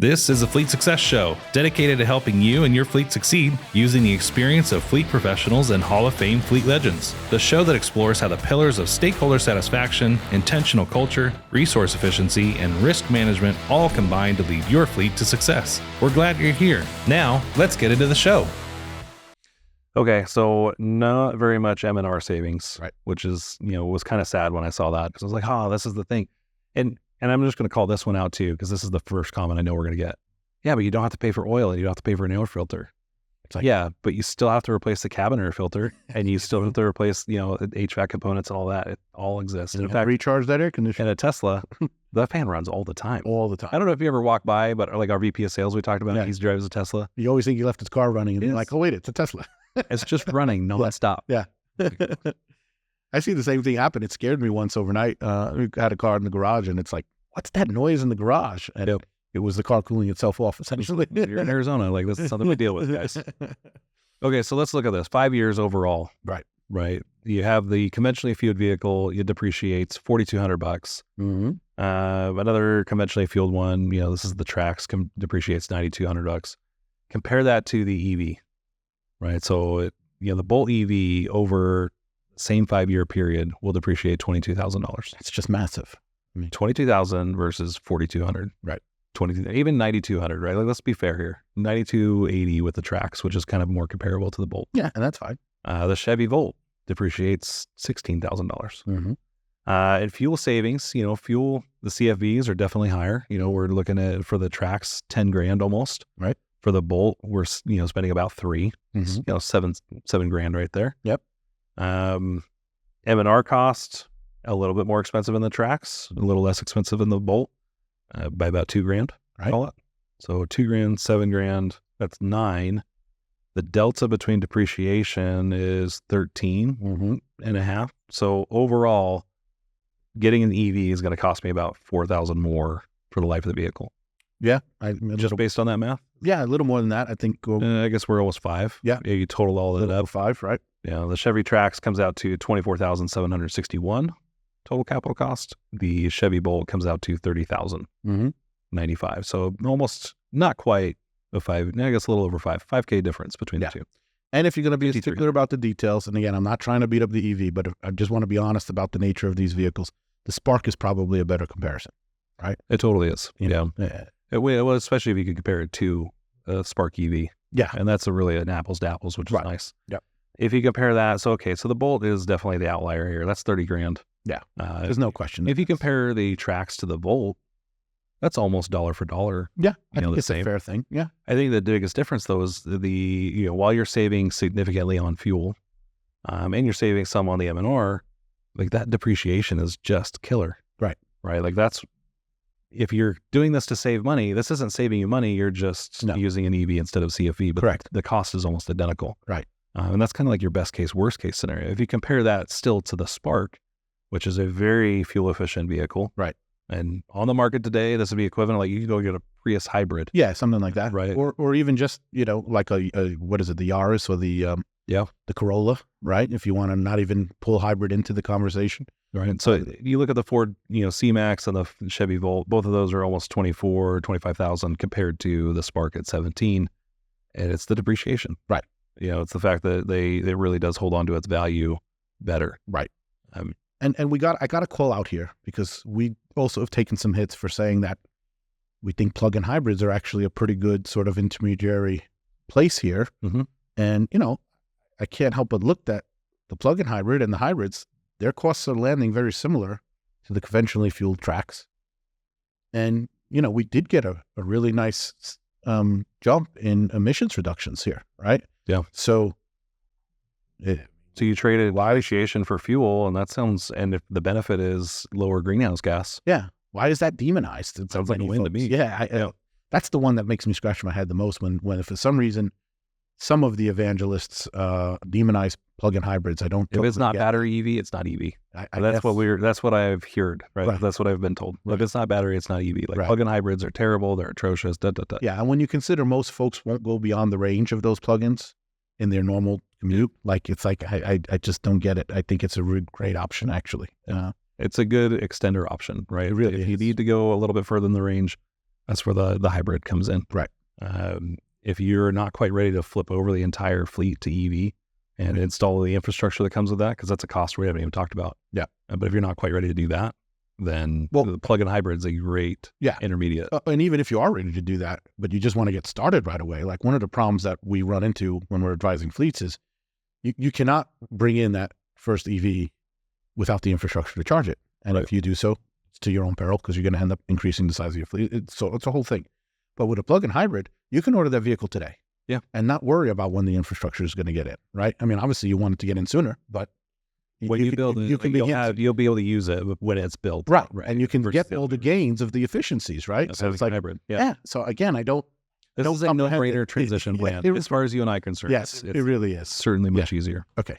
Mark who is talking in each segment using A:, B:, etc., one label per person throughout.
A: This is a Fleet Success Show, dedicated to helping you and your fleet succeed using the experience of fleet professionals and Hall of Fame fleet legends. The show that explores how the pillars of stakeholder satisfaction, intentional culture, resource efficiency, and risk management all combine to lead your fleet to success. We're glad you're here. Now, let's get into the show. Okay, so not very much M&R savings,
B: right?
A: Which is, was kind of sad when I saw that because I was like, oh, this is the thing. And I'm just going to call this one out too, because this is the first comment I know we're going to get. Yeah, but you don't have to pay for oil and you don't have to pay for an air filter. It's like, yeah, but you still have to replace the cabin air filter and you still have to replace, HVAC components and all that. It all exists.
B: And in fact, recharge that air conditioner.
A: In a Tesla, the fan runs all the time.
B: All the time.
A: I don't know if you ever walk by, but like our VP of sales we talked about, he drives a Tesla.
B: You always think he left his car running and you're like, oh wait, it's a Tesla.
A: It's just running, non-stop.
B: Yeah. I see the same thing happen. It scared me once overnight. We had a car in the garage and it's like, what's that noise in the garage? And it was the car cooling itself off, essentially.
A: You're in Arizona. Like, this is something we deal with, guys. Okay, so let's look at this. 5 years overall. Right. You have the conventionally fueled vehicle. It depreciates $4,200.
B: Mm-hmm.
A: Another conventionally fueled one, this is the Trax, depreciates $9,200. Compare that to the EV, right? So, the Bolt EV over same 5 year period will depreciate $22,000.
B: It's just massive.
A: I mean, 22,000 versus 4,200.
B: Right.
A: Even 9,200, right? Like, let's be fair here. 9,280 with the Trax, which is kind of more comparable to the Bolt.
B: Yeah, and that's fine.
A: The Chevy Volt depreciates $16,000.
B: Mm-hmm.
A: And fuel savings, the CFVs are definitely higher. We're looking at, for the Trax, 10 grand almost.
B: Right.
A: For the Bolt, we're, spending about $3, seven grand right there.
B: Yep.
A: M&R cost, a little bit more expensive in the Trax, a little less expensive in the Bolt, by about $2 grand.
B: Right.
A: Call it. So $2 grand, $7 grand, that's $9. The delta between depreciation is 13 and a half. So overall, getting an EV is going to cost me about $4,000 more for the life of the vehicle.
B: Yeah.
A: Just based on that math?
B: Yeah, a little more than that. I think.
A: I guess we're almost 5.
B: Yeah.
A: You total all of that up.
B: 5, right?
A: Yeah. The Chevy Trax comes out to $24,761 total capital cost. The Chevy Bolt comes out to $30,095. So almost, not quite a 5, I guess a little over 5K difference between the two.
B: And if you're going to be particular about the details, and again, I'm not trying to beat up the EV, but I just want to be honest about the nature of these vehicles. The Spark is probably a better comparison, right?
A: It totally is. Yeah. Well, especially if you could compare it to a Spark EV.
B: Yeah.
A: And that's really an apples to apples, which is nice.
B: Yeah.
A: If you compare that, so the Bolt is definitely the outlier here. That's 30 grand.
B: Yeah. There's no question.
A: If you compare the Trax to the Volt, that's almost dollar for dollar.
B: Yeah. I think it's a fair thing. Yeah.
A: I think the biggest difference though is while you're saving significantly on fuel, and you're saving some on the M&R, like that depreciation is just killer.
B: Right.
A: Like if you're doing this to save money, this isn't saving you money. You're just using an EV instead of CFV, but
B: correct.
A: The cost is almost identical.
B: Right.
A: And that's kind of like your best case, worst case scenario. If you compare that still to the Spark, which is a very fuel efficient vehicle.
B: Right.
A: And on the market today, this would be equivalent, like you could go get a Prius hybrid.
B: Yeah, something like that.
A: Right.
B: Or even just, like a what is it, the Yaris or the Corolla, right? If you want to not even pull hybrid into the conversation.
A: Right. So you look at the Ford, C-Max and the Chevy Volt, both of those are almost 25,000 compared to the Spark at 17. And it's the depreciation.
B: Right.
A: It's the fact that it really does hold on to its value better.
B: Right. And I got to call out here because we also have taken some hits for saying that we think plug-in hybrids are actually a pretty good sort of intermediary place here.
A: Mm-hmm.
B: And, I can't help but look at the plug-in hybrid and the hybrids. Their costs are landing very similar to the conventionally fueled Trax. And, we did get a really nice jump in emissions reductions here, right?
A: Yeah.
B: So
A: you traded depreciation for fuel, and and if the benefit is lower greenhouse gas.
B: Yeah. Why is that demonized?
A: It sounds like a win to me.
B: Yeah. That's the one that makes me scratch my head the most when for some reason, some of the evangelists demonize plug-in hybrids. I don't.
A: If it's not battery EV, it's not EV. That's what I've heard. Right. That's what I've been told. If it's not battery, it's not EV. Like plug-in hybrids are terrible. They're atrocious.
B: Yeah. And when you consider most folks won't go beyond the range of those plugins in their normal commute, I just don't get it. I think it's a really great option, actually.
A: It's a good extender option, right?
B: It really
A: if
B: is.
A: you need to go a little bit further in the range, That's where the hybrid comes in.
B: Right.
A: If you're not quite ready to flip over the entire fleet to EV and install the infrastructure that comes with that, because that's a cost we haven't even talked about.
B: Yeah.
A: But if you're not quite ready to do that, then the plug-in hybrid is a great intermediate.
B: And even if you are ready to do that, but you just want to get started right away, like one of the problems that we run into when we're advising fleets is you cannot bring in that first EV without the infrastructure to charge it. And if you do so, it's to your own peril because you're going to end up increasing the size of your fleet. It's a whole thing. But with a plug-in hybrid, you can order that vehicle today.
A: Yeah.
B: And not worry about when the infrastructure is going to get in, right? I mean, obviously you want it to get in sooner, but
A: when you build it, you'll be able to use it when it's built.
B: Right. And you can get all the gains of the efficiencies, right?
A: So it's like hybrid.
B: Yeah. So again,
A: this is a no-brainer transition plan as far as you and I are concerned.
B: Yes, it really is.
A: Certainly much easier.
B: Okay.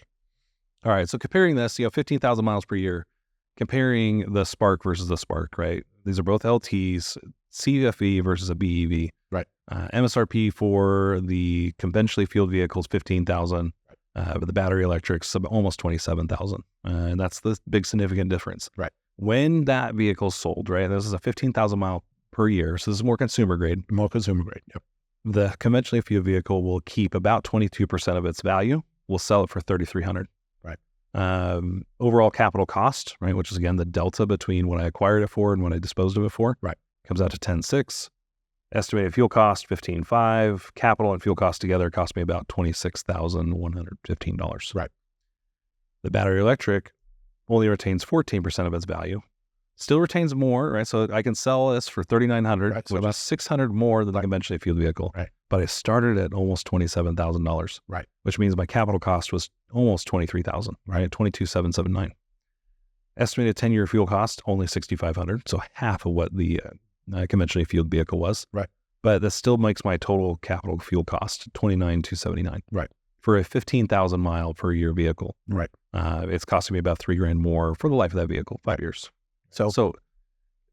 A: All right. So comparing this, 15,000 miles per year, comparing the Spark versus the Spark, right? These are both LTs, CFE versus a BEV.
B: Right.
A: MSRP for the conventionally fueled vehicles, 15,000. But the battery electric's almost 27,000. And that's the big significant difference.
B: Right.
A: When that vehicle's sold, right? This is a 15,000 mile per year. So this is more consumer grade.
B: More consumer grade. Yep.
A: The conventionally fueled vehicle will keep about 22% of its value. We'll sell it for $3,300.
B: Right.
A: Overall capital cost, right? Which is again, the delta between what I acquired it for and what I disposed of it for.
B: Right.
A: Comes out to 10.6. Estimated fuel cost, $15,500. Capital and fuel cost together cost me about $26,115.
B: Right.
A: The battery electric only retains 14% of its value. Still retains more, right? So I can sell this for $3,900,
B: right, so
A: which is $600 more than the conventionally fueled vehicle.
B: Right.
A: But I started at almost $27,000.
B: Right.
A: Which means my capital cost was almost $23,000, right? $22,779. Estimated 10-year fuel cost, only $6,500. So half of what the conventionally fueled vehicle was.
B: Right.
A: But that still makes my total capital fuel cost $29,279.
B: Right.
A: For a 15,000 mile per year vehicle.
B: Right.
A: It's costing me about $3,000 more for the life of that vehicle, 5 years. So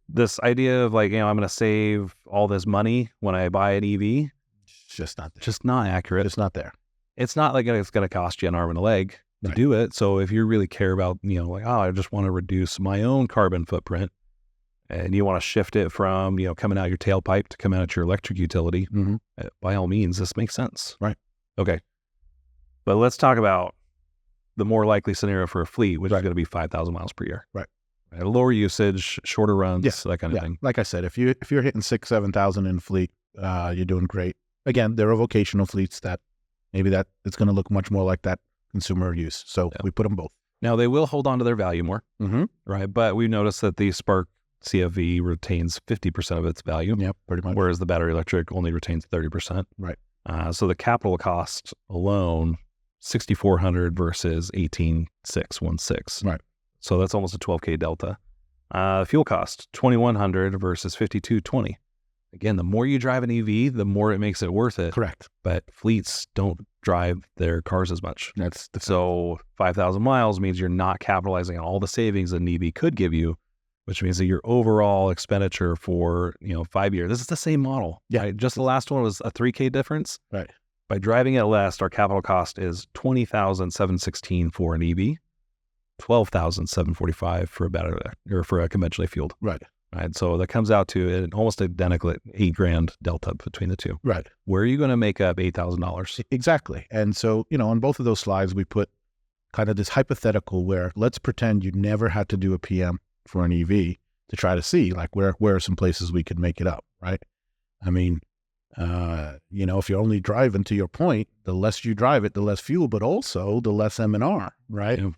A: this idea of like, I'm going to save all this money when I buy an EV,
B: just not there.
A: Just not accurate.
B: It's not there.
A: It's not like it's going to cost you an arm and a leg to do it. So if you really care about, I just want to reduce my own carbon footprint, and you want to shift it from, coming out your tailpipe to come out your electric utility, by all means, this makes sense.
B: Right.
A: Okay. But let's talk about the more likely scenario for a fleet, which is going to be 5,000 miles per year.
B: Right.
A: Lower usage, shorter runs, that kind of thing.
B: Like I said, if you're hitting 6,000-7,000 in fleet, you're doing great. Again, there are vocational fleets that maybe that it's going to look much more like that consumer use. So we put them both.
A: Now they will hold on to their value more, right? But we noticed that the Spark CFV retains 50% of its value.
B: Yeah, pretty much.
A: Whereas the battery electric only retains 30%.
B: Right.
A: So the capital cost alone, $6,400 versus $18,616.
B: Right.
A: So that's almost a $12,000 delta. Fuel cost, $2,100 versus $5,220. Again, the more you drive an EV, the more it makes it worth it.
B: Correct.
A: But fleets don't drive their cars as much. So 5,000 miles means you're not capitalizing on all the savings an EV could give you, which means that your overall expenditure for 5 years. This is the same model.
B: Yeah.
A: Right? Just the last one was a $3,000 difference.
B: Right.
A: By driving it less, our capital cost is $20,716 for an EV. $12,745 for a battery or for a conventionally fueled.
B: Right.
A: Right. So that comes out to an almost identical $8,000 delta between the two.
B: Right.
A: Where are you going to make up $8,000?
B: Exactly. And so, on both of those slides, we put kind of this hypothetical where let's pretend you never had to do a PM for an EV to try to see like where are some places we could make it up. Right. I mean, if you're only driving, to your point, the less you drive it, the less fuel, but also the less M&R. Right. Yeah.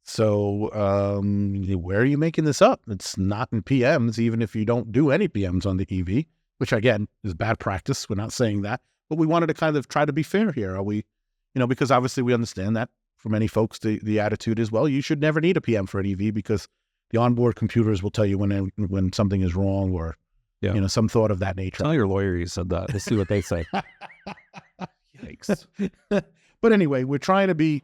B: So where are you making this up? It's not in PMs, even if you don't do any PMs on the EV, which again is bad practice. We're not saying that, but we wanted to kind of try to be fair here. Are we, because obviously we understand that for many folks, the attitude is, well, you should never need a PM for an EV because the onboard computers will tell you when something is wrong or, some thought of that nature.
A: Tell your lawyer you said that. Let's see what they say.
B: Yikes. But anyway, we're trying to be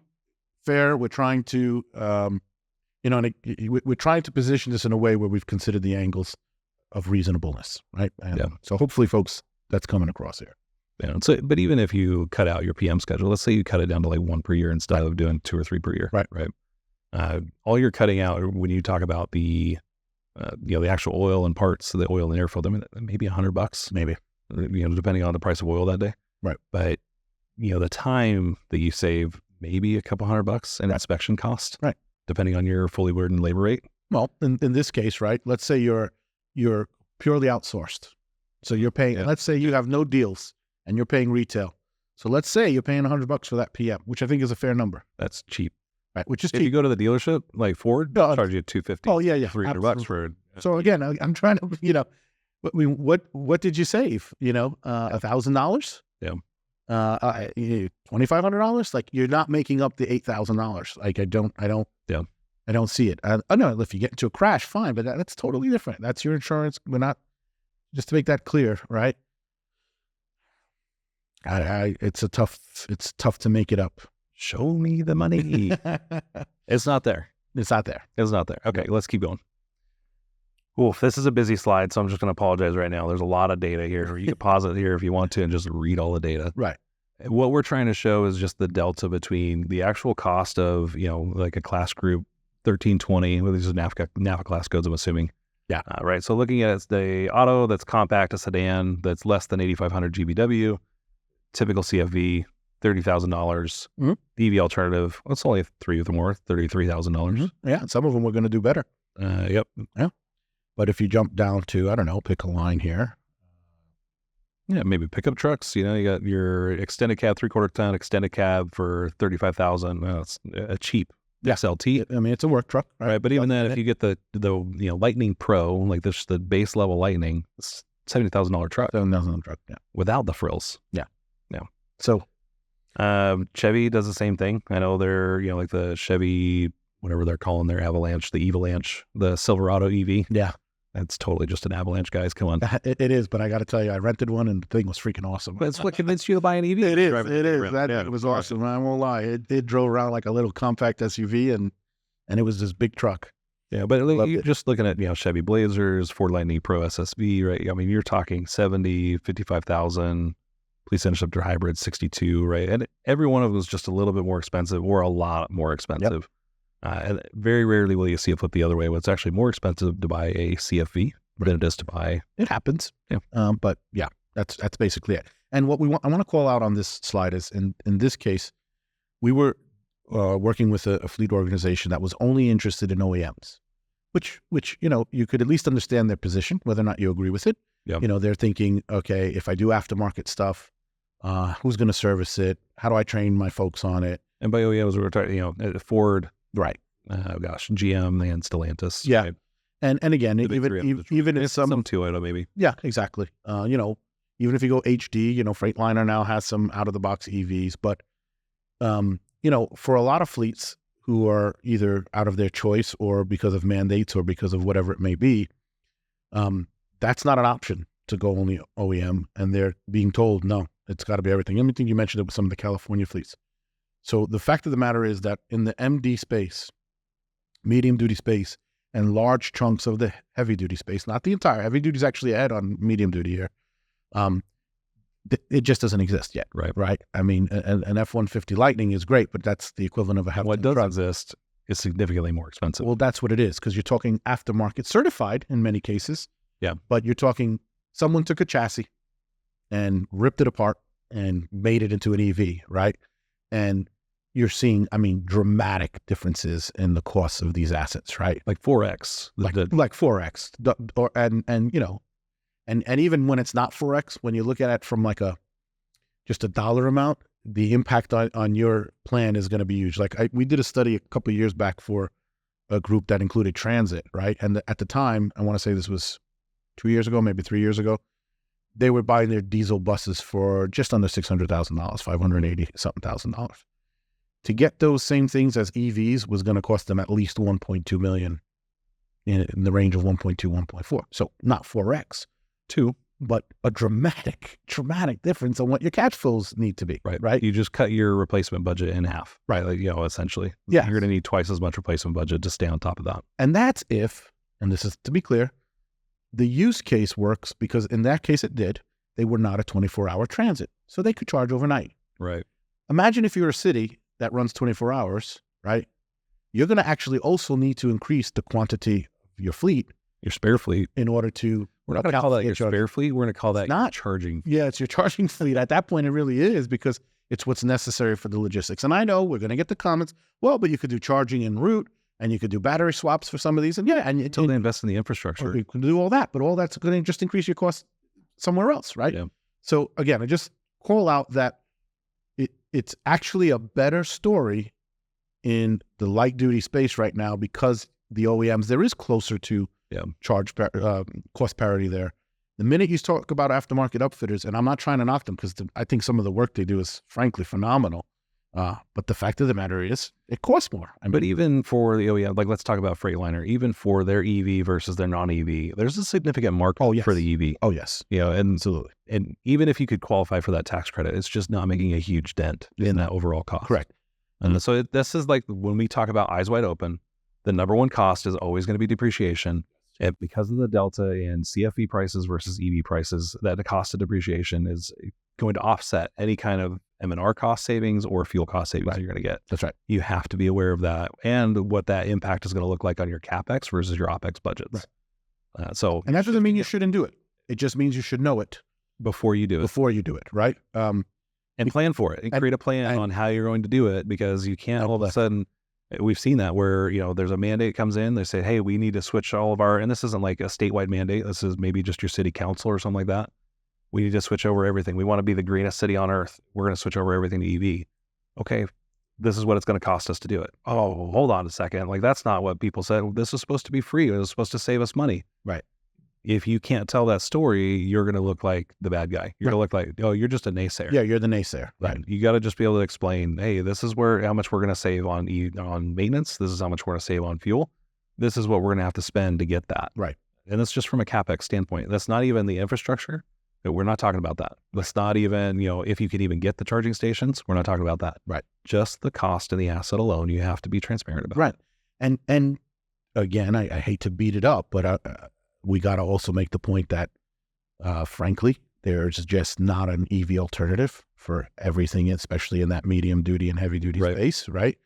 B: fair. We're trying to, we're trying to position this in a way where we've considered the angles of reasonableness, right? And so hopefully, folks, that's coming across here.
A: Yeah. So, but even if you cut out your PM schedule, let's say you cut it down to like 1 per year instead of doing 2 or 3 per year,
B: right?
A: All you're cutting out when you talk about the the actual oil and parts, the oil and air filter, I mean, maybe $100,
B: maybe,
A: depending on the price of oil that day.
B: Right.
A: But, the time that you save, maybe a couple $100 in inspection cost.
B: Right.
A: Depending on your fully burdened labor rate.
B: Well, in this case, right, let's say you're purely outsourced. So you're paying, let's say you have no deals and you're paying retail. So let's say you're paying $100 for that PM, which I think is a fair number.
A: That's cheap.
B: Right, which is
A: if
B: cheap.
A: you go to the dealership, like Ford, charge you $250.
B: Oh yeah,
A: $300 for it.
B: So again, I'm trying to, what did you save? $1,000?
A: Yeah.
B: $2,500? Like, you're not making up the $8,000. Like, I don't see it. I know if you get into a crash, fine, but that's totally different. That's your insurance. We're not, just to make that clear, right? It's tough to make it up.
A: Show me the money. It's not there.
B: It's not there.
A: It's not there. Okay, let's keep going. Oof, this is a busy slide, so I'm just going to apologize right now. There's a lot of data here. You can pause it here if you want to and just read all the data.
B: Right.
A: What we're trying to show is just the delta between the actual cost of, like a class group 1320, well, these are NAFA class codes, I'm assuming.
B: Yeah.
A: Right. So looking at the auto that's compact, a sedan that's less than 8,500 GBW, typical CFV, $30,000.
B: Mm-hmm.
A: EV alternative, well, it's only three of them worth $33,000.
B: Mm-hmm. Yeah. Some of them were going to do better.
A: Yep.
B: Yeah. But if you jump down to, I don't know, pick a line here.
A: Yeah, maybe pickup trucks. You got your extended cab, 3/4 ton extended cab for $35,000. Well, it's a cheap XLT.
B: I mean, it's a work truck,
A: right? But even then, if you get the Lightning Pro, like this, the base level Lightning, it's $70,000 truck.
B: $7,000 truck, yeah,
A: without the frills.
B: Yeah.
A: So, Chevy does the same thing. I know they're like the Chevy, whatever they're calling their Avalanche, the Evalanche, the Silverado EV.
B: Yeah.
A: That's totally just an Avalanche, guys. Come on.
B: It is, but I got to tell you, I rented one and the thing was freaking awesome.
A: But it's what convinced you to buy an EV.
B: It is. That was awesome. I won't lie. It drove around like a little compact SUV and it was this big truck.
A: Yeah, but you're just looking at Chevy Blazers, Ford Lightning Pro SSV, right? I mean, you're talking 70, 55,000. Police Interceptor Hybrid 62, right? And every one of them is just a little bit more expensive or a lot more expensive. Yep. And very rarely will you see it flip the other way. Well, it's actually more expensive to buy a CFV than it is to buy.
B: It happens.
A: Yeah.
B: But yeah, that's basically it. And what I want to call out on this slide is in this case, we were working with a fleet organization that was only interested in OEMs, which you could at least understand their position, whether or not you agree with it.
A: Yeah.
B: They're thinking, okay, if I do aftermarket stuff, who's going to service it? How do I train my folks on it?
A: And by OEMs, we were talking, Ford,
B: right?
A: GM and Stellantis.
B: Yeah.
A: Right?
B: And again, even in some
A: Toyota maybe.
B: Yeah, exactly. Even if you go HD, Freightliner now has some out of the box EVs, but for a lot of fleets who are either out of their choice or because of mandates or because of whatever it may be, that's not an option to go only OEM, and they're being told, no, it's got to be everything. I think you mentioned it with some of the California fleets. So the fact of the matter is that in the MD space, medium duty space, and large chunks of the heavy duty space, not the entire heavy duty is actually ahead on medium duty here. It just doesn't exist yet. Right. I mean, an F-150 Lightning is great, but that's the equivalent of a half.
A: What does exist is significantly more expensive.
B: Well, that's what it is, because you're talking aftermarket certified in many cases.
A: Yeah.
B: But you're talking someone took a chassis and ripped it apart and made it into an EV, right? And you're seeing, dramatic differences in the costs of these assets, right?
A: Like 4X.
B: Like 4X. And even when it's not 4X, when you look at it from just a dollar amount, the impact on your plan is going to be huge. We did a study a couple of years back for a group that included transit, right? And at the time, I want to say this was 2 years ago, maybe 3 years ago, they were buying their diesel buses for just under $600,000, $580-something thousand. To get those same things as EVs was going to cost them at least $1.2 million, in the range of 1.2, 1.4. So not 4X, but a dramatic difference on what your cash flows need to be. Right.
A: You just cut your replacement budget in half. Right. Essentially.
B: Yeah.
A: You're going to need twice as much replacement budget to stay on top of that.
B: And that's if, and this is to be clear, the use case works, because in that case it did. They were not a 24-hour transit, so they could charge overnight.
A: Right.
B: Imagine if you're a city that runs 24 hours, right? You're going to actually also need to increase the quantity of your fleet
A: Your spare fleet.
B: in order to.
A: We're not going to call that your spare fleet. We're going to call that
B: not
A: charging.
B: Yeah, it's your charging fleet. At that point, it really is, because it's what's necessary for the logistics. And I know we're going to get the comments, well, but you could do charging en route, and you could do battery swaps for some of these. And
A: until they invest in the infrastructure.
B: You can do all that, but all that's going to just increase your cost somewhere else, right?
A: Yeah.
B: So again, I just call out that it's actually a better story in the light duty space right now, because the OEMs, there is closer to cost parity there. The minute you talk about aftermarket upfitters, and I'm not trying to knock them, because I think some of the work they do is frankly phenomenal. But the fact of the matter is, it costs more.
A: But even for the OEM, like let's talk about Freightliner, even for their EV versus their non-EV, there's a significant markup for the EV.
B: Oh, yes.
A: And
B: absolutely.
A: And even if you could qualify for that tax credit, it's just not making a huge dent in that overall cost.
B: Correct.
A: And so this is like when we talk about eyes wide open, the number one cost is always going to be depreciation. And because of the delta in CFE prices versus EV prices, that the cost of depreciation is going to offset any kind of M&R cost savings or fuel cost savings you're going to get.
B: That's right.
A: You have to be aware of that and what that impact is going to look like on your CapEx versus your OpEx budgets.
B: Right.
A: And
B: that doesn't mean you shouldn't do it. It just means you should know it
A: before you do it.
B: Right?
A: And plan for it and create a plan on how you're going to do it, because you can't all of a sudden. We've seen that where, there's a mandate comes in, they say, hey, we need to switch all of our, and this isn't like a statewide mandate. This is maybe just your city council or something like that. We need to switch over everything. We want to be the greenest city on earth. We're going to switch over everything to EV. Okay, this is what it's going to cost us to do it. Oh, hold on a second. Like, that's not what people said. This is supposed to be free. It was supposed to save us money.
B: Right.
A: If you can't tell that story, you're going to look like the bad guy. You're going to look like, oh, you're just a naysayer.
B: Yeah, you're the naysayer.
A: Right. You got to just be able to explain, hey, this is how much we're going to save on maintenance. This is how much we're going to save on fuel. This is what we're going to have to spend to get that.
B: Right.
A: And that's just from a CapEx standpoint. That's not even the infrastructure. We're not talking about that. That's not even, if you could even get the charging stations, we're not talking about that.
B: Right.
A: Just the cost of the asset alone, you have to be transparent about.
B: Right. And again, I hate to beat it up, but we got to also make the point that, frankly, there's just not an EV alternative for everything, especially in that medium duty and heavy duty space, right?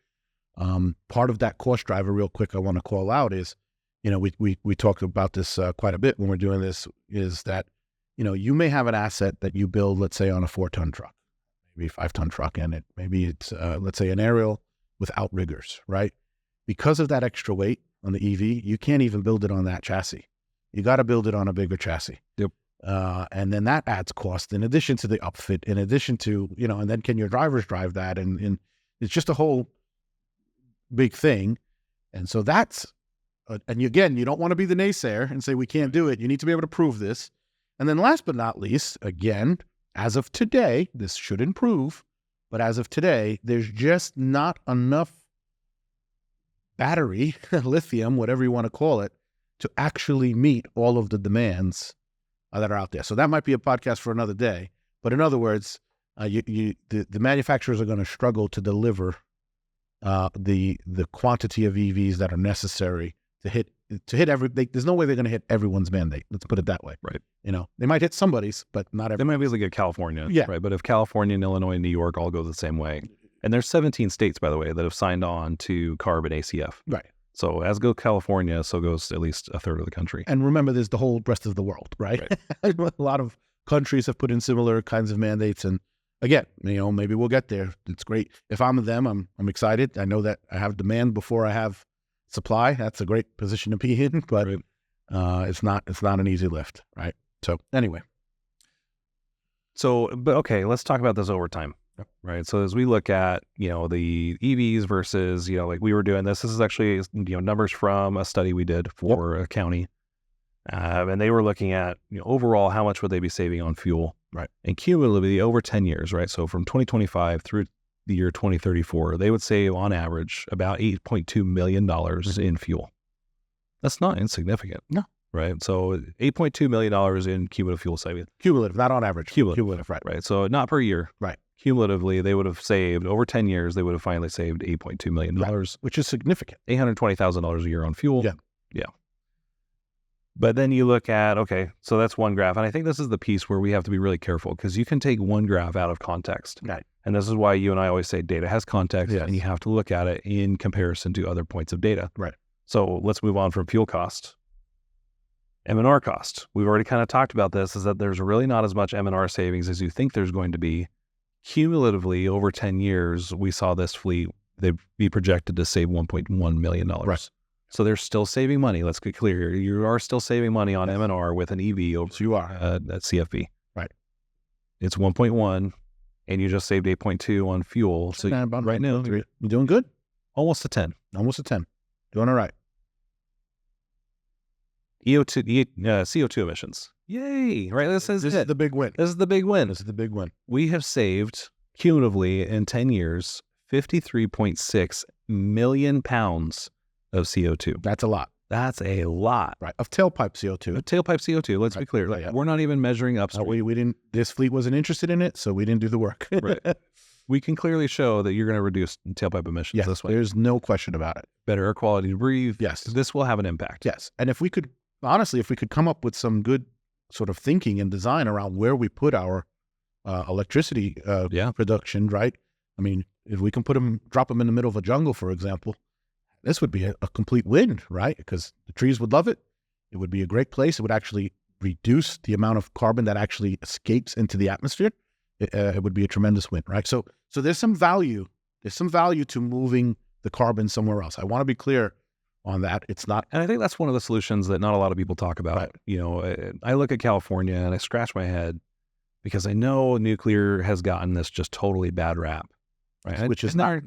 B: Part of that cost driver, real quick, I want to call out is, we talked about this quite a bit when we're doing this, is that, you may have an asset that you build, let's say, on a 4-ton truck, maybe a 5-ton truck, and maybe it's, let's say, an aerial with outriggers, right? Because of that extra weight on the EV, you can't even build it on that chassis. You got to build it on a bigger chassis.
A: Yep.
B: And then that adds cost in addition to the upfit, in addition to, and then can your drivers drive that? And it's just a whole big thing. And so that's, and again, you don't want to be the naysayer and say, we can't do it. You need to be able to prove this. And then last but not least, again, as of today, this should improve, but as of today, there's just not enough battery, lithium, whatever you want to call it, to actually meet all of the demands that are out there. So that might be a podcast for another day. But in other words, the manufacturers are going to struggle to deliver the quantity of EVs that are necessary to hit there's no way they're going to hit everyone's mandate. Let's put it that way.
A: Right.
B: They might hit somebody's, but not everybody.
A: They might be like a California.
B: Yeah.
A: Right. But if California and Illinois and New York all go the same way, and there's 17 states, by the way, that have signed on to CARB and ACF.
B: Right.
A: So as goes California, so goes at least a third of the country.
B: And remember, there's the whole rest of the world, right? A lot of countries have put in similar kinds of mandates. And again, maybe we'll get there. It's great. If I'm them, I'm excited. I know that I have demand before I have supply. That's a great position to be in, but it's not an easy lift, right? So anyway.
A: But okay, let's talk about this over time. Right. So as we look at, the EVs versus, like we were doing this is actually, numbers from a study we did for a county. And they were looking at, overall, how much would they be saving on fuel?
B: Right.
A: And cumulatively over 10 years, right? So from 2025 through the year 2034, they would save on average about $8.2 million in fuel. That's not insignificant.
B: No.
A: Right. So $8.2 million in cumulative fuel savings.
B: Cumulative, not on average. Cumulative, right.
A: Right. So not per year.
B: Right.
A: Cumulatively, they would have saved, over 10 years, they would have finally saved $8.2 million.
B: Right. Which is significant.
A: $820,000 a year on fuel.
B: Yeah.
A: Yeah. But then you look at, okay, so that's one graph. And I think this is the piece where we have to be really careful, because you can take one graph out of context.
B: Right.
A: And this is why you and I always say data has context,
B: yes.
A: and you have to look at it in comparison to other points of data.
B: Right.
A: So let's move on from fuel cost. M&R cost. We've already kind of talked about this, is that there's really not as much M&R savings as you think there's going to be. Cumulatively, over 10 years, we saw this fleet, they'd be projected to save $1.1 million.
B: Right.
A: So they're still saving money. Let's get clear here. You are still saving money on M&R with an EV over
B: So you are.
A: at CFV.
B: Right.
A: It's 1.1, and you just saved 8.2 on fuel. So
B: about
A: right now,
B: you're doing good.
A: almost a 10.
B: Almost a 10. Doing all right.
A: CO2 emissions. Yay, right? This is
B: the big win.
A: This is the big win.
B: This is the big win.
A: We have saved cumulatively in 10 years 53.6 million pounds of CO2.
B: That's a lot.
A: That's a lot.
B: Right. Of tailpipe CO2.
A: Tailpipe CO2, let's be clear.
B: Right, yeah.
A: We're not even measuring upstream.
B: We didn't, this fleet wasn't interested in it, so we didn't do the work.
A: Right. We can clearly show that you're going to reduce tailpipe emissions this way.
B: There's no question about it.
A: Better air quality to breathe.
B: Yes.
A: This will have an impact.
B: Yes. And if we could, honestly, if we could come up with some good sort of thinking and design around where we put our electricity production, right? I mean, if we can drop them in the middle of a jungle, for example, this would be a complete win, right? Because the trees would love it. It would be a great place. It would actually reduce the amount of carbon that actually escapes into the atmosphere. It would be a tremendous win, right? So there's some value. There's some value to moving the carbon somewhere else. I want to be clear on that. It's not.
A: And I think that's one of the solutions that not a lot of people talk about.
B: Right.
A: You know, I look at California and I scratch my head because I know nuclear has gotten this just totally bad rap, right?
B: Which is not.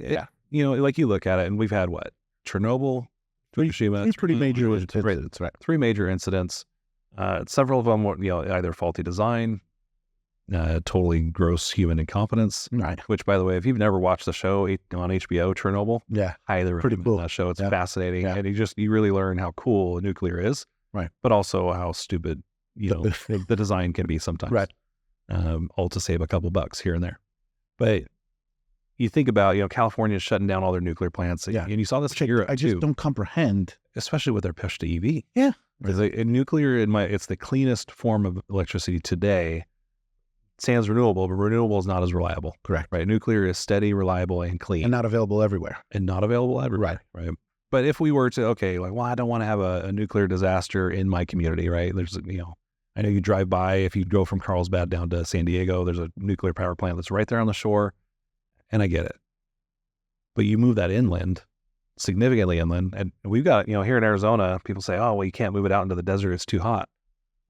A: You know, like you look at it and we've had what? Chernobyl, Fukushima.
B: Three pretty major incidents, right?
A: 3 major incidents. Several of them were, either faulty design, totally gross human incompetence.
B: Right.
A: Which, by the way, if you've never watched the show on HBO, Chernobyl, highly
B: pretty
A: recommend
B: cool.
A: that show. It's fascinating, and you really learn how cool nuclear is,
B: right?
A: But also how stupid the design can be sometimes,
B: right?
A: All to save a couple bucks here and there. But you think about California shutting down all their nuclear plants, and you saw this in Europe
B: I just don't comprehend,
A: especially with their push to EV.
B: Yeah,
A: because nuclear it's the cleanest form of electricity today. Sounds renewable, but renewable is not as reliable.
B: Correct.
A: Right. Nuclear is steady, reliable, and clean.
B: And not available everywhere.
A: Right. But if we were to, I don't want to have a nuclear disaster in my community, right? There's, I know you drive by, if you go from Carlsbad down to San Diego, there's a nuclear power plant that's right there on the shore. And I get it. But you move that inland, significantly inland. And we've got, here in Arizona, people say, oh, well, you can't move it out into the desert. It's too hot.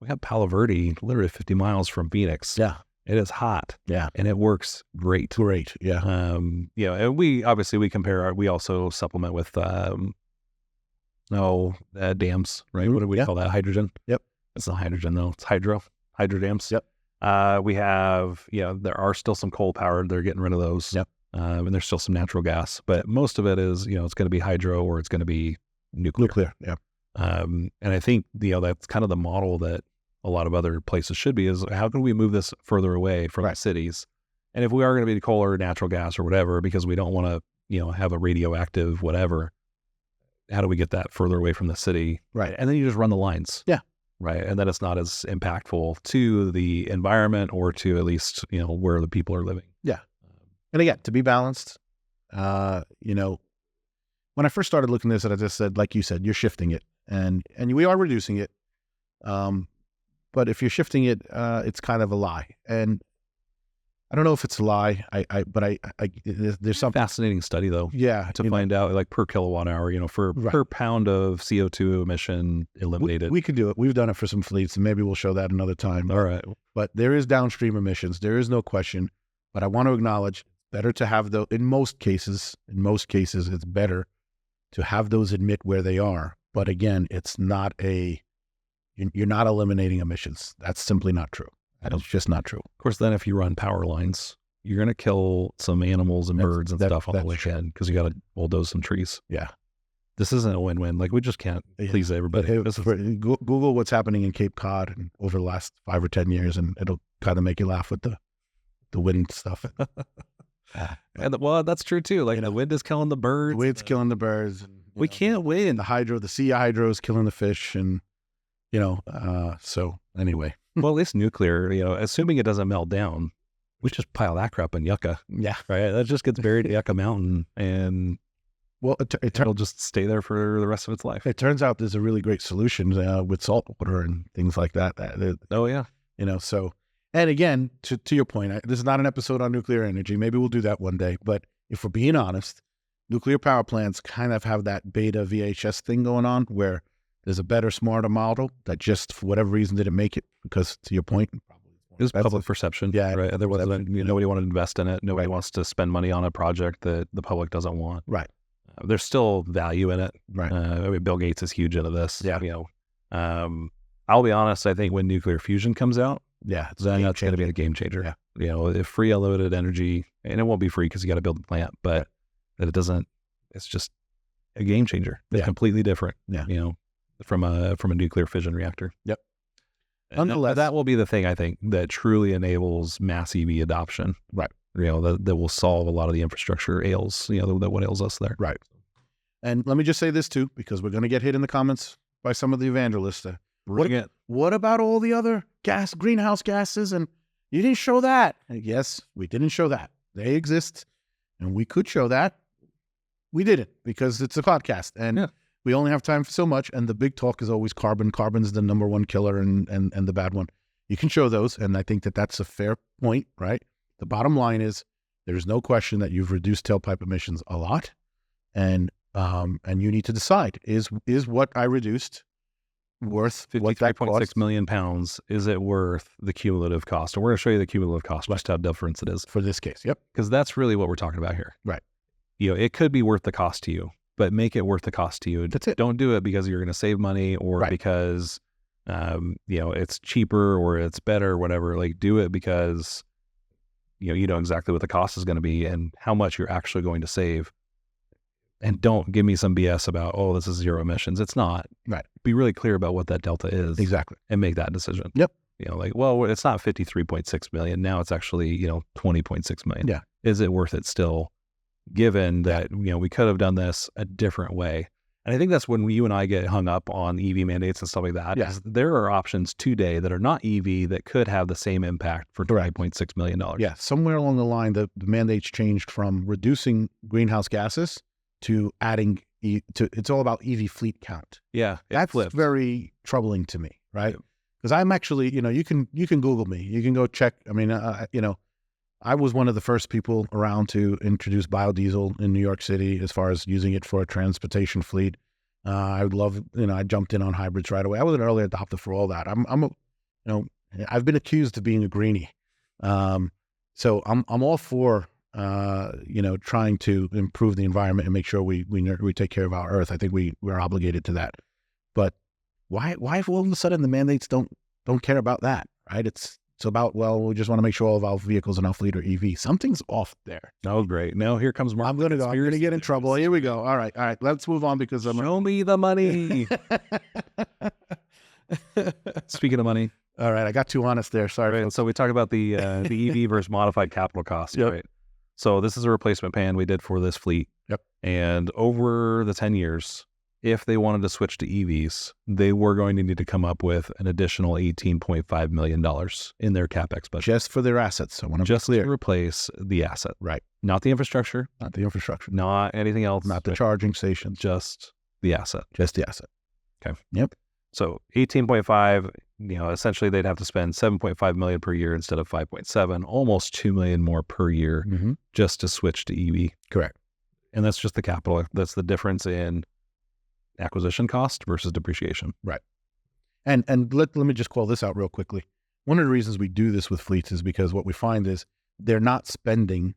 A: We have Palo Verde, literally 50 miles from Phoenix.
B: Yeah.
A: It is hot.
B: Yeah.
A: And it works great.
B: Great. Yeah.
A: And we compare, we also supplement with, dams, right?
B: Mm-hmm.
A: What do we call that? Hydrogen?
B: Yep.
A: It's not hydrogen though. It's hydro dams.
B: Yep.
A: We have, there are still some coal powered. They're getting rid of those.
B: Yep.
A: And there's still some natural gas, but most of it is, it's going to be hydro or it's going to be nuclear.
B: Yeah.
A: And I think, that's kind of the model that a lot of other places should be, is how can we move this further away from the cities? And if we are going to be coal or natural gas or whatever, because we don't want to, have a radioactive whatever, how do we get that further away from the city?
B: Right.
A: And then you just run the lines.
B: Yeah.
A: Right. And then it's not as impactful to the environment or to at least, where the people are living.
B: Yeah. And again, to be balanced, when I first started looking at this, and I just said, like you said, you're shifting it and we are reducing it. But if you're shifting it, it's kind of a lie. And I don't know if it's a lie. There's some
A: fascinating study though.
B: Yeah.
A: To find out like per kilowatt hour, per pound of CO2 emission eliminated.
B: We could do it. We've done it for some fleets, and maybe we'll show that another time.
A: All right.
B: But there is downstream emissions. There is no question. But I want to acknowledge, better to have those, in most cases, it's better to have those emit where they are. But again, it's not you're not eliminating emissions. That's simply not true. It's just not true.
A: Of course, then if you run power lines, you're going to kill some animals and birds and stuff on the way in, because you got to bulldoze some trees.
B: Yeah.
A: This isn't a win-win. Like, we just can't please everybody.
B: Google what's happening in Cape Cod over the last 5 or 10 years, and it'll kind of make you laugh with the wind stuff.
A: And that's true too. Like, the wind is killing the birds.
B: The wind's killing the birds. And,
A: we can't win.
B: The sea hydro is killing the fish, and so anyway.
A: Well, at least nuclear, assuming it doesn't melt down, we just pile that crap in Yucca.
B: Yeah.
A: Right. That just gets buried at Yucca Mountain, and
B: Well,
C: it'll just stay there for the rest of its life.
B: it turns out there's a really great solution with salt water and things like that.
C: Oh yeah.
B: So, and again, to your point, this is not an episode on nuclear energy. Maybe we'll do that one day. But if we're being honest, nuclear power plants kind of have that beta VHS thing going on where there's a better, smarter model that just for whatever reason didn't make it because, to your point,
C: it was public perception.
B: Yeah,
C: right. There wasn't nobody wanted to invest in it. Nobody wants to spend money on a project that the public doesn't want.
B: Right.
C: There's still value in it.
B: Right.
C: I mean, Bill Gates is huge into this.
B: Yeah.
C: I'll be honest. I think when nuclear fusion comes out,
B: then that's
C: going to be a game changer.
B: Yeah.
C: If free unlimited energy, and it won't be free because you got to build the plant, but that it doesn't. It's just a game changer. It's completely different.
B: Yeah.
C: From a nuclear fission reactor.
B: Yep.
C: Nonetheless, that will be the thing I think that truly enables mass EV adoption.
B: Right.
C: That will solve a lot of the infrastructure ails. That what ails us there.
B: Right. And let me just say this too, because we're going to get hit in the comments by some of the evangelists. What about all the other greenhouse gases? And you didn't show that. And yes, we didn't show that. They exist, and we could show that. We didn't because it's a podcast, and we only have time for so much. And the big talk is always carbon. Carbon's the number one killer and the bad one. You can show those, and I think that that's a fair point, right? The bottom line is there's no question that you've reduced tailpipe emissions a lot, and you need to decide is what I reduced worth
C: 53.6 million pounds. Is it worth the cumulative cost? And we're going to show you the cumulative cost, just how different it is
B: for this case. Yep,
C: because that's really what we're talking about here.
B: Right.
C: It could be worth the cost to you, but make it worth the cost to you.
B: That's it.
C: Don't do it because you're going to save money or because it's cheaper or it's better or whatever. Like, do it because you know exactly what the cost is going to be and how much you're actually going to save. And don't give me some BS about, oh, this is zero emissions. It's not.
B: Right.
C: Be really clear about what that delta is.
B: Exactly.
C: And make that decision.
B: Yep.
C: Well, it's not 53.6 million. Now it's actually, 20.6 million.
B: Yeah.
C: Is it worth it still, given that, we could have done this a different way? And I think that's when you and I get hung up on EV mandates and stuff like that.
B: Yeah.
C: There are options today that are not EV that could have the same impact for $20.6 million.
B: Yeah. Somewhere along the line, the mandates changed from reducing greenhouse gases to adding it's all about EV fleet count.
C: Yeah.
B: That's very troubling to me, right? Because I'm actually, you can Google me. You can go check. I mean, I was one of the first people around to introduce biodiesel in New York City as far as using it for a transportation fleet. I would love, I jumped in on hybrids right away. I was an early adopter for all that. I've been accused of being a greenie. So I'm all for, trying to improve the environment and make sure we take care of our earth. I think we're obligated to that. But why all of a sudden the mandates don't care about that, right? It's about, we just want to make sure all of our vehicles in our fleet are EV. Something's off there.
C: Oh, great. Now here comes Marc.
B: I'm going to get in trouble. Here we go. All right. Let's move on because
C: show me the money. Speaking of money.
B: All right. I got too honest there. Sorry.
C: Right, so we talked about the EV versus modified capital costs, right? So this is a replacement plan we did for this fleet.
B: Yep.
C: And over the 10 years, if they wanted to switch to EVs, they were going to need to come up with an additional $18.5 million in their CapEx budget.
B: Just for their assets. I want to
C: just to replace the asset.
B: Right.
C: Not the infrastructure.
B: Not the infrastructure.
C: Not anything else.
B: Not the charging stations.
C: Just the asset.
B: Just the asset.
C: Okay.
B: Yep.
C: So 18.5, essentially they'd have to spend 7.5 million per year instead of 5.7, almost 2 million more per year just to switch to EV.
B: Correct.
C: And that's just the capital. That's the difference in acquisition cost versus depreciation.
B: Right. And let me just call this out real quickly. One of the reasons we do this with fleets is because what we find is they're not spending,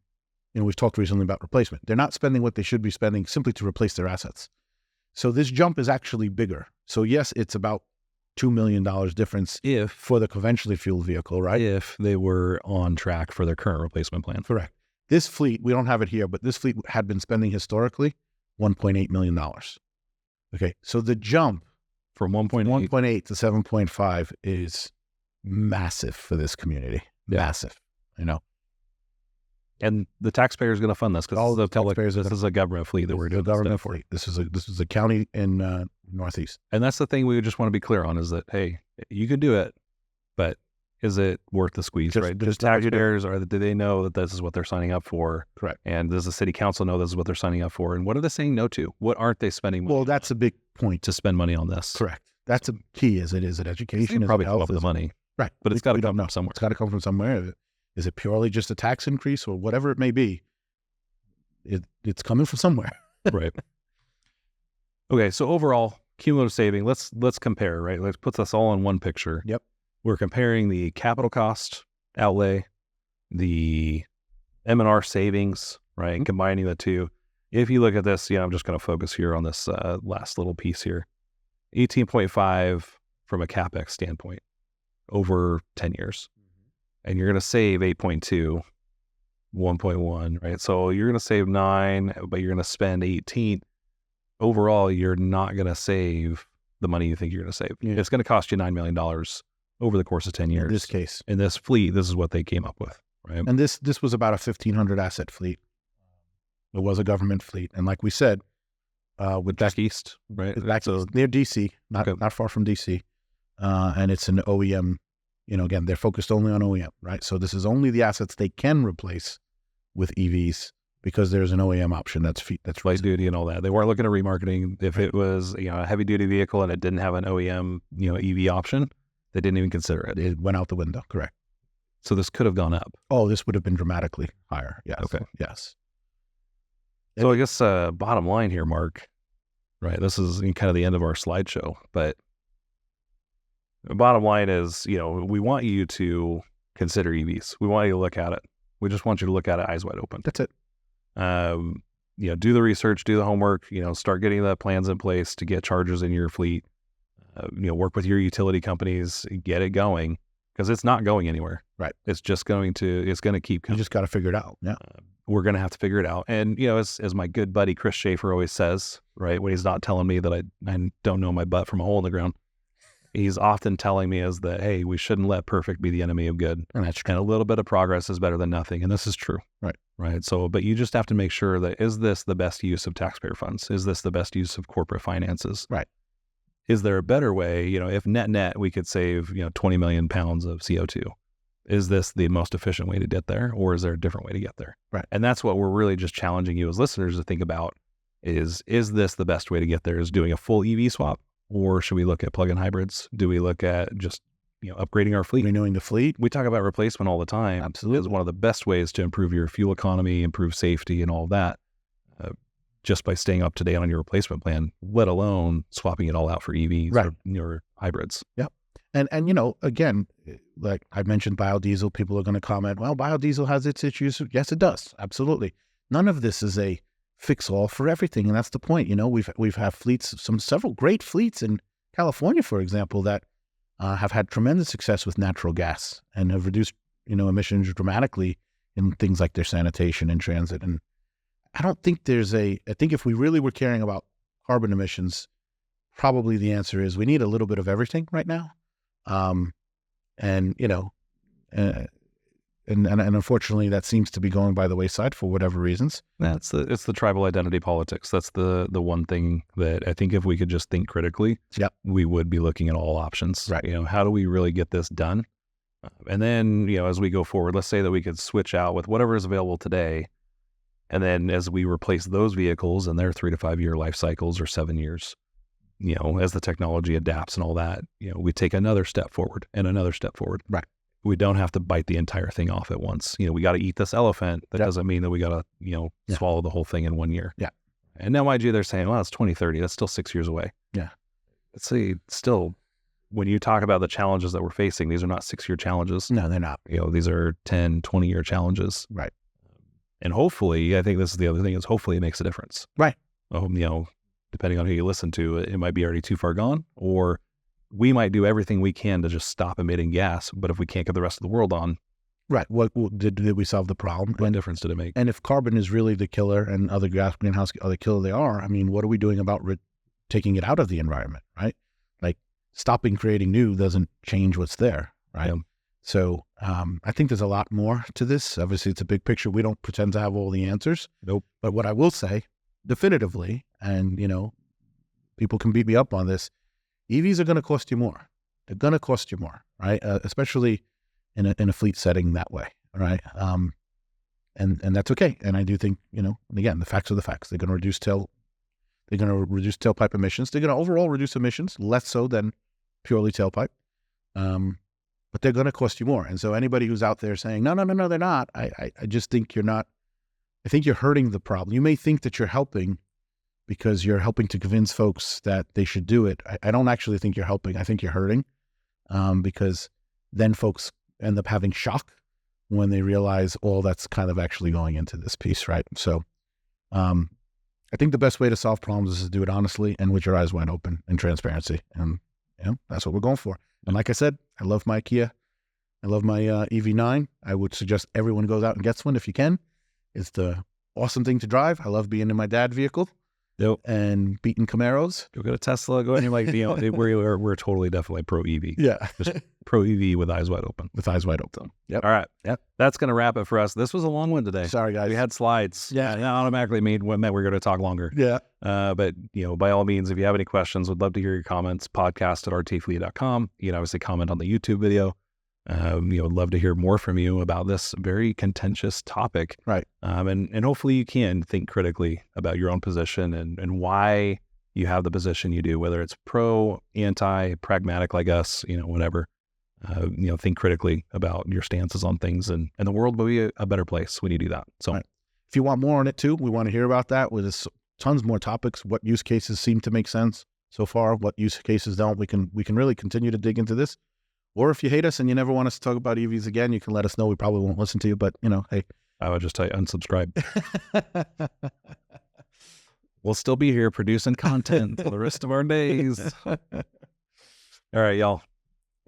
B: we've talked recently about replacement. They're not spending what they should be spending simply to replace their assets. So this jump is actually bigger. So yes, it's about $2 million difference for the conventionally fueled vehicle, right?
C: If they were on track for their current replacement plan.
B: Correct. This fleet, we don't have it here, but this fleet had been spending historically $1.8 million. Okay, so the jump
C: from 1.8
B: to 7.5 is massive for this community.
C: Yeah.
B: Massive,
C: And the taxpayer is going to fund this because all the taxpayers. This is a government fleet that we're doing.
B: Government fleet. This is a county in Northeast.
C: And that's the thing we just want to be clear on is that, hey, you can do it, but is it worth the squeeze, right? Just taxpayers, do they know that this is what they're signing up for?
B: Correct.
C: And does the city council know this is what they're signing up for? And what are they saying no to? What aren't they spending money
B: Well, that's a big point.
C: to spend money on this?
B: Correct. That's a key. Is it education?
C: They probably come up with the money.
B: Right.
C: But it's got to come from somewhere.
B: It's got to come from somewhere. Is it purely just a tax increase or whatever it may be? It's coming from somewhere.
C: Right. Okay. So overall, cumulative saving, let's compare, right? Let's put us all in one picture.
B: Yep.
C: We're comparing the capital cost outlay, the M&R savings, right? And combining the two. If you look at this, I'm just going to focus here on this last little piece here. 18.5 from a CapEx standpoint over 10 years. And you're going to save 8.2, 1.1, right? So you're going to save 9, but you're going to spend 18. Overall, you're not going to save the money you think you're going to save. Yeah. It's going to cost you $9 million over the course of 10 years.
B: In this case.
C: In this fleet, this is what they came up with, right?
B: And this was about a 1,500 asset fleet. It was a government fleet. And like we said, with
C: back east, right?
B: So near DC, not far from DC. And it's an OEM, again, they're focused only on OEM, right? So this is only the assets they can replace with EVs because there's an OEM option that's
C: light duty and all that. They weren't looking at remarketing. If it was, a heavy duty vehicle and it didn't have an OEM, EV option, they didn't even consider it.
B: It went out the window. Correct.
C: So this could have gone up.
B: Oh, this would have been dramatically higher. Yes.
C: Okay.
B: Yes.
C: So I guess bottom line here, Mark, right? This is kind of the end of our slideshow, but the bottom line is, we want you to consider EVs. We want you to look at it. We just want you to look at it eyes wide open.
B: That's it.
C: Do the research, do the homework, start getting the plans in place to get chargers in your fleet, work with your utility companies, get it going because it's not going anywhere.
B: Right.
C: It's going to keep coming.
B: You just got to figure it out. Yeah.
C: We're going to have to figure it out. And, as my good buddy, Chris Schaefer always says, right, when he's not telling me that I don't know my butt from a hole in the ground, he's often telling me is that, hey, we shouldn't let perfect be the enemy of good.
B: And that's true.
C: And a little bit of progress is better than nothing. And this is true.
B: Right.
C: Right. So, but you just have to make sure that, is this the best use of taxpayer funds? Is this the best use of corporate finances?
B: Right.
C: Is there a better way, if net we could save, 20 million pounds of CO2? Is this the most efficient way to get there? Or is there a different way to get there?
B: Right.
C: And that's what we're really just challenging you as listeners to think about is this the best way to get there? Is doing a full EV swap? Or should we look at plug-in hybrids? Do we look at just, upgrading our fleet?
B: Renewing the fleet?
C: We talk about replacement all the time.
B: Absolutely.
C: It's one of the best ways to improve your fuel economy, improve safety and all of that, just by staying up to date on your replacement plan, let alone swapping it all out for EVs
B: right.
C: or hybrids.
B: Yep. And again, like I mentioned biodiesel, people are going to comment, well, biodiesel has its issues. Yes, it does. Absolutely. None of this is a fix all for everything. And that's the point. We've had fleets, several great fleets in California, for example, that have had tremendous success with natural gas and have reduced, emissions dramatically in things like their sanitation and transit. And I don't think I think if we really were caring about carbon emissions, probably the answer is we need a little bit of everything right now. And unfortunately that seems to be going by the wayside for whatever reasons.
C: It's the tribal identity politics. That's the one thing that I think if we could just think critically,
B: yep,
C: we would be looking at all options.
B: Right.
C: How do we really get this done? And then, as we go forward, let's say that we could switch out with whatever is available today. And then as we replace those vehicles and their 3 to 5 year life cycles or 7 years, as the technology adapts and all that, we take another step forward and another step forward.
B: Right.
C: We don't have to bite the entire thing off at once. We got to eat this elephant. That doesn't mean that we got to, swallow the whole thing in 1 year.
B: Yeah.
C: And now, mind you, they're saying, well, it's 2030. That's still 6 years away.
B: Yeah.
C: Let's see, still, when you talk about the challenges that we're facing, these are not 6 year challenges.
B: No, they're not.
C: These are 10, 20 year challenges.
B: Right.
C: And hopefully, I think this is the other thing, is hopefully it makes a difference.
B: Right.
C: Depending on who you listen to, it might be already too far gone, or we might do everything we can to just stop emitting gas. But if we can't get the rest of the world on,
B: right, what did we solve the problem?
C: What difference did it make?
B: And if carbon is really the killer and other greenhouse are the killer they are, I mean, what are we doing about taking it out of the environment, right? Like stopping creating new doesn't change what's there, right? Yeah. So I think there's a lot more to this. Obviously, it's a big picture. We don't pretend to have all the answers.
C: Nope.
B: But what I will say definitively, and, people can beat me up on this, EVs are going to cost you more. They're going to cost you more, right? Especially in a fleet setting that way. All right. And that's okay. And I do think, and again, the facts are the facts. They're going to reduce tailpipe emissions. They're going to overall reduce emissions, less so than purely tailpipe. But they're going to cost you more. And so anybody who's out there saying, no, they're not. I just think you're not. I think you're hurting the problem. You may think that you're helping because you're helping to convince folks that they should do it. I don't actually think you're helping. I think you're hurting, because then folks end up having shock when they realize all that's kind of actually going into this piece, right? So I think the best way to solve problems is to do it honestly and with your eyes wide open and transparency. And that's what we're going for. And like I said, I love my Kia. I love my EV9. I would suggest everyone goes out and gets one if you can. It's the awesome thing to drive. I love being in my dad's vehicle.
C: Yep.
B: And beating Camaros.
C: Go get a Tesla. Go anyway. We're totally definitely pro EV.
B: Yeah.
C: Just pro EV with eyes wide open.
B: With eyes wide open.
C: Yep. All right. Yep. That's going to wrap it for us. This was a long one today.
B: Sorry, guys.
C: We had slides.
B: Yeah.
C: That automatically meant we're going to talk longer.
B: Yeah.
C: But by all means, if you have any questions, we'd love to hear your comments. podcast@rtfleet.com. You can obviously comment on the YouTube video. Would love to hear more from you about this very contentious topic.
B: Right.
C: And hopefully you can think critically about your own position and why you have the position you do, whether it's pro, anti, pragmatic like us, whatever. Think critically about your stances on things, and the world will be a better place when you do that. So
B: right. If you want more on it too, we want to hear about that. With tons more topics. What use cases seem to make sense so far? What use cases don't? We can really continue to dig into this. Or if you hate us and you never want us to talk about EVs again, you can let us know. We probably won't listen to you, but hey.
C: I would just tell you unsubscribe. We'll still be here producing content for the rest of our days. All right, y'all.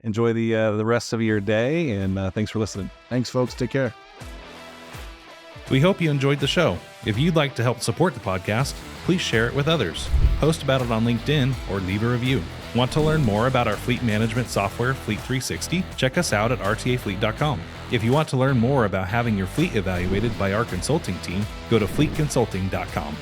C: Enjoy the rest of your day, and thanks for listening.
B: Thanks, folks. Take care.
A: We hope you enjoyed the show. If you'd like to help support the podcast, please share it with others. Post about it on LinkedIn or leave a review. Want to learn more about our fleet management software, Fleet 360? Check us out at rtafleet.com. If you want to learn more about having your fleet evaluated by our consulting team, go to fleetconsulting.com.